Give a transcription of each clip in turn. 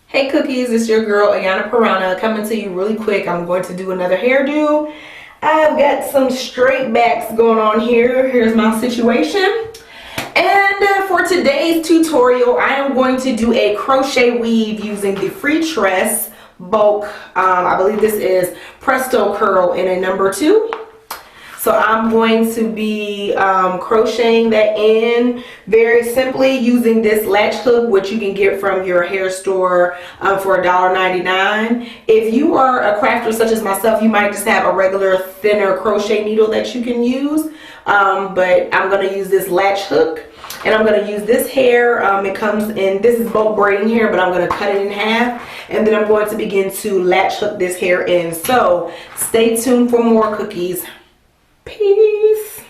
Hey cookies, it's your girl Teyanna Taylor coming to you really quick. I'm going to do another hairdo. I've got some straight backs going on here. Here's my situation. And for today's tutorial, I am going to do a crochet weave using the free Tress Bulk. I believe this is Presto curl in a number 2. So I'm going to be crocheting that in very simply using this latch hook, which you can get from your hair store for $1.99. If you are a crafter such as myself, you might just have a regular thinner crochet needle that you can use. But I'm going to use this latch hook, and I'm going to use this hair. It comes in, this is bulk braiding hair, but I'm going to cut it in half, and then I'm going to begin to latch hook this hair in. So stay tuned for more cookies. Peace.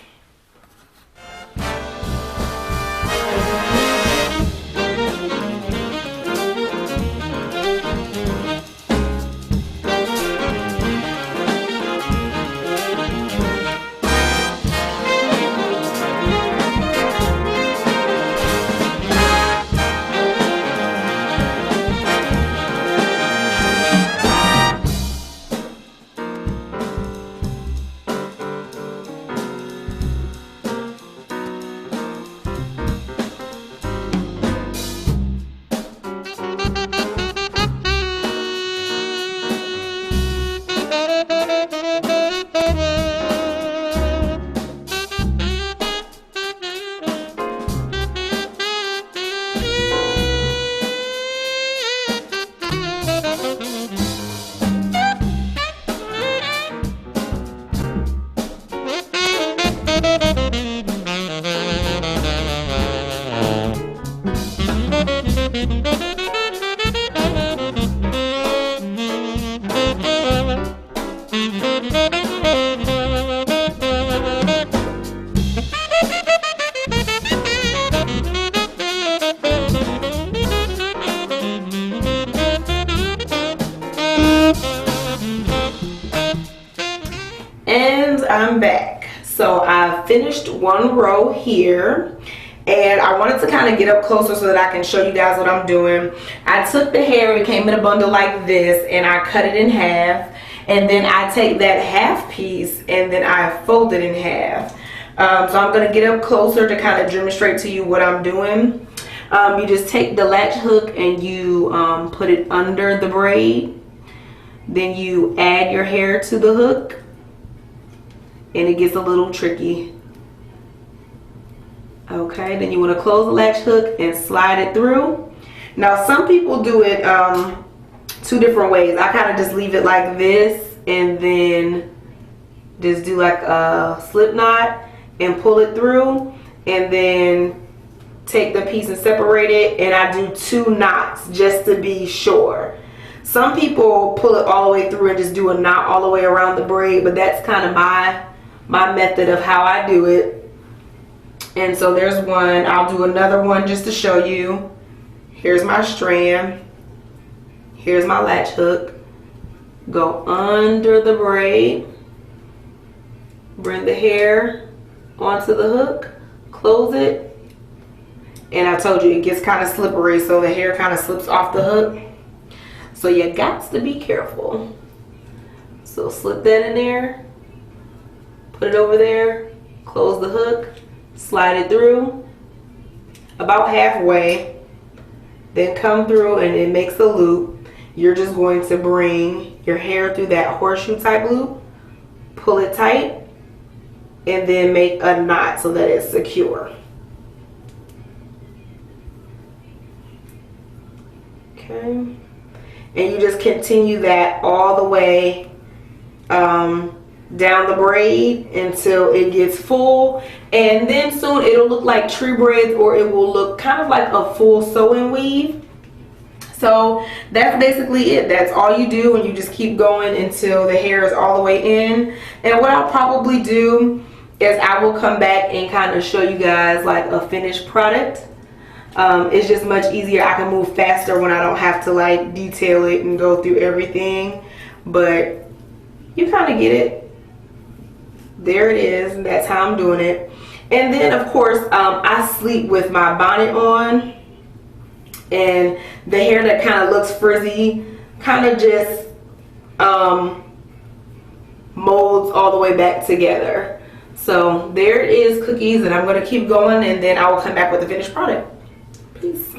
And I'm back. So I finished one row here, and I wanted to kind of get up closer so that I can show you guys what I'm doing. I took the hair, it came in a bundle like this, and I cut it in half, and then I take that half piece and then I fold it in half. So I'm going to get up closer to kind of demonstrate to you what I'm doing. You just take the latch hook and you put it under the braid, then you add your hair to the hook, and it gets a little tricky. Okay, then you want to close the latch hook and slide it through. Now some people do it two different ways. I kind of just leave it like this and then just do like a slip knot and pull it through, and then take the piece and separate it, and I do 2 knots just to be sure. Some people pull it all the way through and just do a knot all the way around the braid, but that's kind of my method of how I do it. And so there's one. I'll do another one just to show you. Here's my strand. Here's my latch hook. Go under the braid. Bring the hair onto the hook. Close it. And I told you it gets kind of slippery, so the hair kind of slips off the hook. So you got to be careful. So slip that in there. Put it over there, close the hook, slide it through about halfway, then come through and it makes a loop. You're just going to bring your hair through that horseshoe type loop, pull it tight, and then make a knot so that it's secure. Okay, and you just continue that all the way down the braid until it gets full, and then soon it'll look like tree braids, or it will look kind of like a full sewing weave. So that's basically it. That's all you do, and you just keep going until the hair is all the way in. And what I'll probably do is I will come back and kind of show you guys like a finished product. It's just much easier. I can move faster when I don't have to like detail it and go through everything, but you kind of get it. There it is, and that's how I'm doing it. And then of course I sleep with my bonnet on. and the hair that kind of looks frizzy kind of just molds all the way back together. So there it is, cookies, and I'm going to keep going, and then I will come back with the finished product. Peace.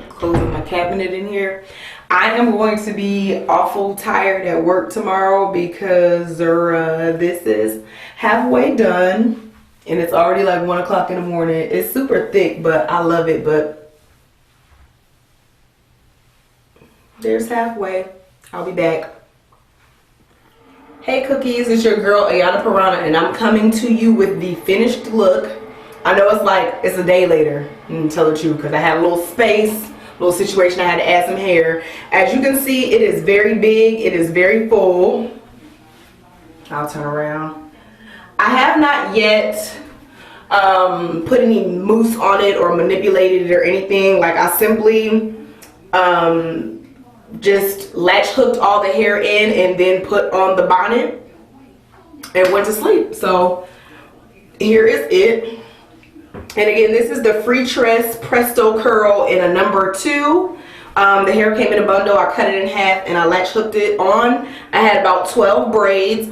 Closing my cabinet in here. I am going to be awful tired at work tomorrow because this is halfway done, and it's already like 1 o'clock in the morning. It's super thick, but I love it. But there's halfway. I'll be back. Hey cookies, it's your girl Teyanna Taylor, and I'm coming to you with the finished look. I know it's a day later, to tell the truth, because I had a little space, little situation. I had to add some hair. As you can see, it is very big. It is very full. I'll turn around. I have not yet put any mousse on it or manipulated it or anything. Like, I simply just latch hooked all the hair in and then put on the bonnet and went to sleep. So here is it. And again, this is the Free Tress Presto Curl in a number 2. The hair came in a bundle. I cut it in half and I latch hooked it on. I had about 12 braids.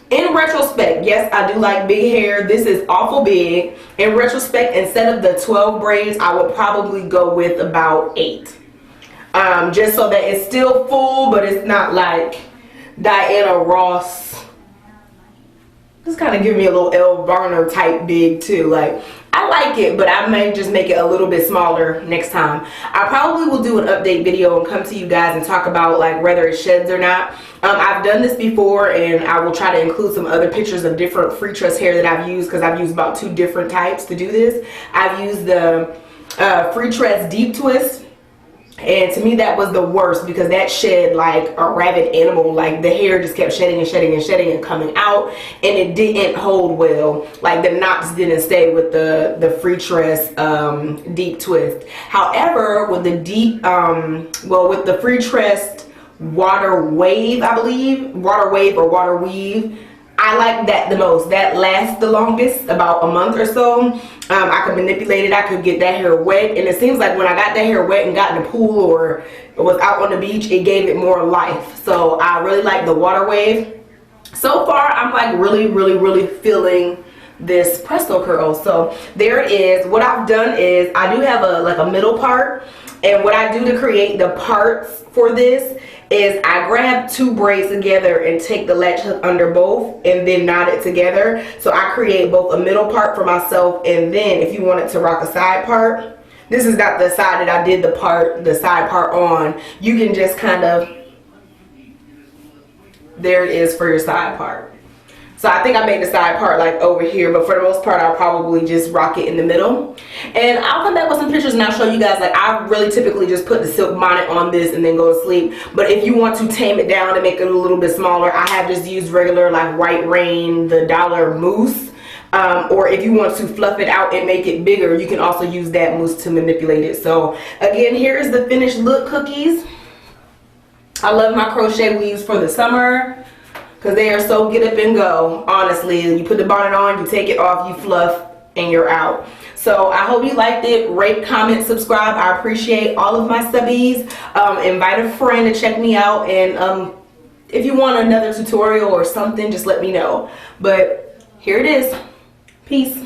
In retrospect, yes, I do like big hair. This is awful big. In retrospect, instead of the 12 braids, I would probably go with about 8. Just so that it's still full, but it's not like Diana Ross. This kind of give me a little Elle Varner type big too. Like, I like it, but I may just make it a little bit smaller next time. I probably will do an update video and come to you guys and talk about like whether it sheds or not. I've done this before, and I will try to include some other pictures of different free tress hair that I've used, because I've used about 2 different types to do this. I've used the Free Tress Deep Twist. And to me, that was the worst, because that shed like a rabid animal. Like, the hair just kept shedding and shedding and shedding and coming out, and it didn't hold well. Like, the knots didn't stay with the Free Tress Deep Twist. However, with the with the Free Tress Water Wave, I believe, Water Wave or Water Weave, I like that the most. That lasts the longest, about a month or so. I could manipulate it. I could get that hair wet, and it seems like when I got that hair wet and got in the pool or was out on the beach, it gave it more life. So I really like the Water Wave. So far, I'm like really feeling this Presto curl. So there it is. What I've done is I do have a middle part, and what I do to create the parts for this is I grab 2 braids together and take the latch hook under both and then knot it together. So I create both a middle part for myself, and then if you wanted to rock a side part, this is not the side that I did the side part on. You can just kind of, there it is for your side part. So I think I made the side part like over here, but for the most part, I'll probably just rock it in the middle. And I'll come back with some pictures and I'll show you guys. Like, I really typically just put the silk bonnet on this and then go to sleep. But if you want to tame it down and make it a little bit smaller, I have just used regular like White Rain, the $1 mousse. Or if you want to fluff it out and make it bigger, you can also use that mousse to manipulate it. So again, here is the finished look, cookies. I love my crochet weaves for the summer, because they are so get up and go. Honestly, you put the bonnet on, you take it off, you fluff, and you're out. So I hope you liked it. Rate, comment, subscribe. I appreciate all of my subbies. Invite a friend to check me out, and if you want another tutorial or something, just let me know. But here it is. Peace.